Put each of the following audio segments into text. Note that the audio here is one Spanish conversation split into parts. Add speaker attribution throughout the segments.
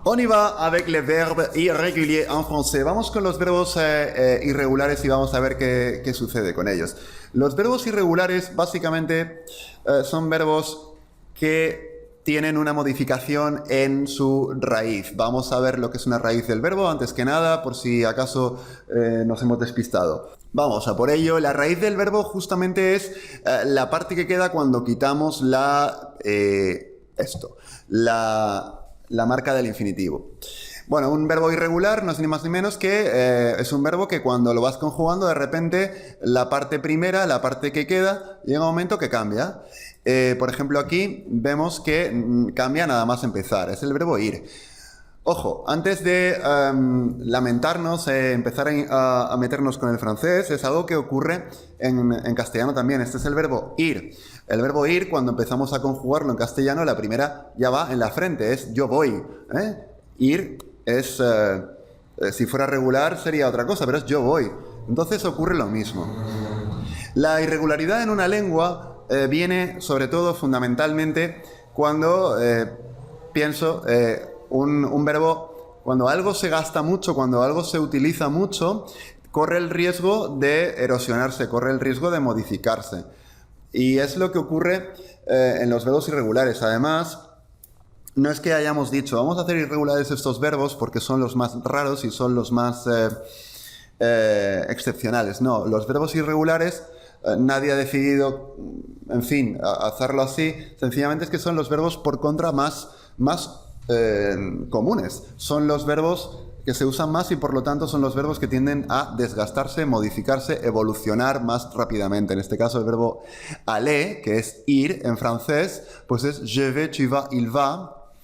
Speaker 1: On y va avec les verbes irréguliers en français. Vamos con los verbos irregulares y vamos a ver qué sucede con ellos. Los verbos irregulares básicamente son verbos que tienen una modificación en su raíz. Vamos a ver lo que es una raíz del verbo antes que nada, por si acaso nos hemos despistado. Vamos a por ello. La raíz del verbo justamente es la parte que queda cuando quitamos la marca del infinitivo. Bueno, un verbo irregular no es ni más ni menos que es un verbo que cuando lo vas conjugando de repente la parte primera, la parte que queda, llega un momento que cambia. Por ejemplo, aquí vemos que cambia nada más empezar. Es el verbo ir. Ojo, antes de lamentarnos, empezar a meternos con el francés, es algo que ocurre en castellano también. Este es el verbo ir. El verbo ir, cuando empezamos a conjugarlo en castellano, la primera ya va en la frente, es yo voy. Ir es, si fuera regular sería otra cosa, pero es yo voy. Entonces ocurre lo mismo. La irregularidad en una lengua viene sobre todo fundamentalmente cuando pienso... Un verbo, cuando algo se gasta mucho, cuando algo se utiliza mucho, corre el riesgo de erosionarse, corre el riesgo de modificarse. Y es lo que ocurre en los verbos irregulares. Además, no es que hayamos dicho, vamos a hacer irregulares estos verbos porque son los más raros y son los más excepcionales. No, los verbos irregulares... nadie ha decidido, en fin, hacerlo así. Sencillamente es que son los verbos por contra más comunes. Son los verbos que se usan más y por lo tanto son los verbos que tienden a desgastarse, modificarse, evolucionar más rápidamente. En este caso el verbo aller, que es ir en francés, pues es je vais, tu vas, il va.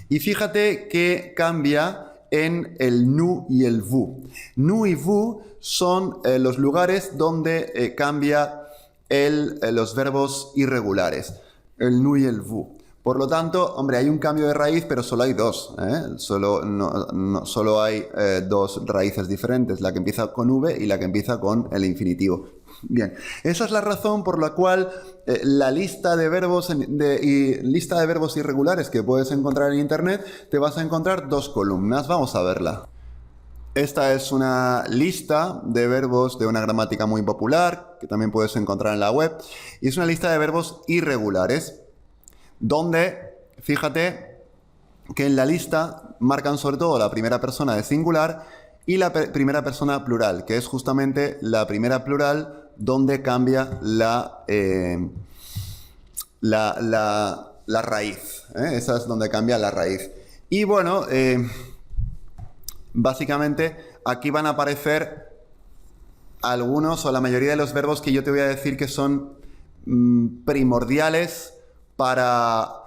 Speaker 1: Y fíjate que cambia en el nous y el vous. Nous y vous son los lugares donde cambia los verbos irregulares. El nous y el vous. Por lo tanto, hombre, hay un cambio de raíz, pero solo hay dos. Solo hay dos raíces diferentes, la que empieza con V y la que empieza con el infinitivo. Bien, esa es la razón por la cual la lista de verbos irregulares que puedes encontrar en Internet, te vas a encontrar dos columnas. Vamos a verla. Esta es una lista de verbos de una gramática muy popular, que también puedes encontrar en la web, y es una lista de verbos irregulares, donde, fíjate, que en la lista marcan sobre todo la primera persona de singular y la primera persona plural, que es justamente la primera plural donde cambia la raíz. Esa es donde cambia la raíz. Y bueno, básicamente aquí van a aparecer algunos o la mayoría de los verbos que yo te voy a decir que son primordiales para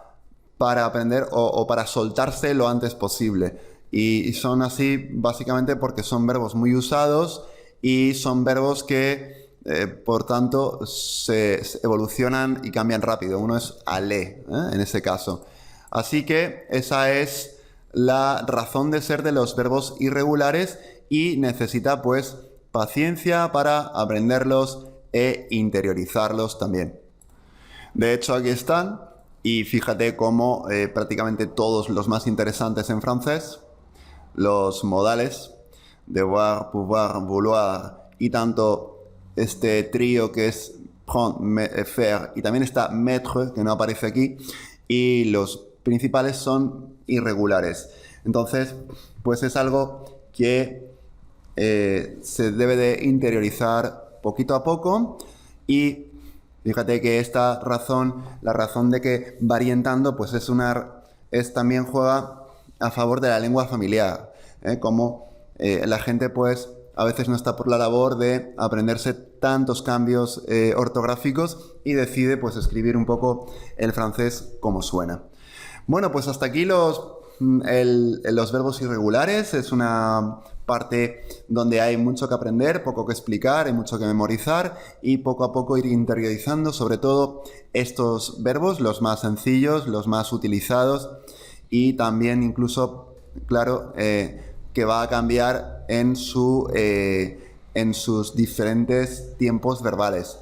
Speaker 1: aprender o para soltarse lo antes posible. Y son así básicamente porque son verbos muy usados y son verbos que, por tanto, se evolucionan y cambian rápido. Uno es aller, en ese caso. Así que esa es la razón de ser de los verbos irregulares y necesita, pues, paciencia para aprenderlos e interiorizarlos también. De hecho, aquí están, y fíjate cómo prácticamente todos los más interesantes en francés, los modales, devoir, pouvoir, vouloir, y tanto este trío que es prendre, faire, y también está mettre, que no aparece aquí, y los principales son irregulares. Entonces, pues es algo que se debe de interiorizar poquito a poco y fíjate que esta razón, la razón de que va orientando, pues también juega a favor de la lengua familiar. Como la gente pues a veces no está por la labor de aprenderse tantos cambios ortográficos y decide pues escribir un poco el francés como suena. Bueno, pues hasta aquí los verbos irregulares. Es una parte donde hay mucho que aprender, poco que explicar, hay mucho que memorizar y poco a poco ir interiorizando sobre todo estos verbos, los más sencillos, los más utilizados y también incluso, claro, que va a cambiar en sus diferentes tiempos verbales.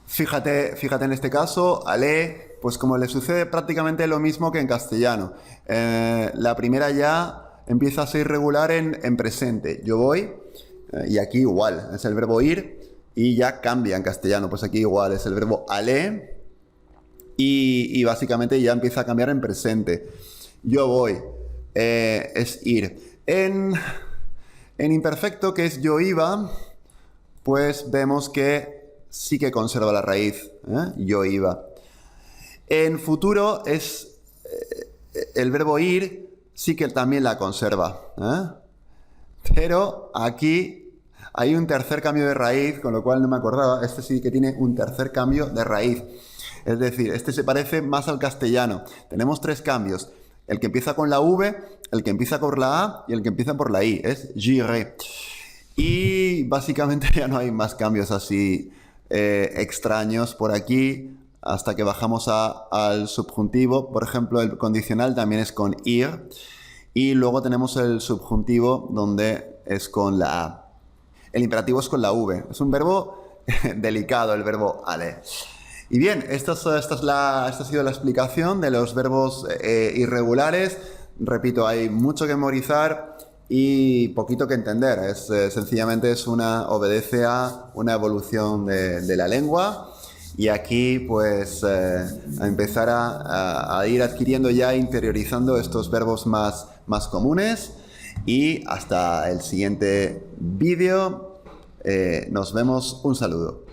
Speaker 1: Fíjate en este caso, aller, pues como le sucede prácticamente lo mismo que en castellano. La primera ya empieza a ser irregular en presente. Yo voy, y aquí igual, es el verbo ir, y ya cambia en castellano. Pues aquí igual, es el verbo aller, y básicamente ya empieza a cambiar en presente. Yo voy, es ir. En imperfecto, que es yo iba, pues vemos que sí que conserva la raíz, yo iba. En futuro es el verbo ir, sí que también la conserva, pero aquí hay un tercer cambio de raíz, con lo cual no me acordaba. Este sí que tiene un tercer cambio de raíz. Es decir, este se parece más al castellano. Tenemos 3 cambios. El que empieza con la V, el que empieza por la A y el que empieza por la I. Es j'irai. Y básicamente ya no hay más cambios así extraños por aquí, hasta que bajamos al subjuntivo. Por ejemplo, el condicional también es con ir. Y luego tenemos el subjuntivo, donde es con la A. El imperativo es con la V. Es un verbo delicado, el verbo aller. Y bien, esta ha sido la explicación de los verbos irregulares. Repito, hay mucho que memorizar y poquito que entender. Sencillamente obedece a una evolución de la lengua. Y aquí, pues, a empezar a ir adquiriendo ya, interiorizando estos verbos más comunes. Y hasta el siguiente vídeo. Nos vemos. Un saludo.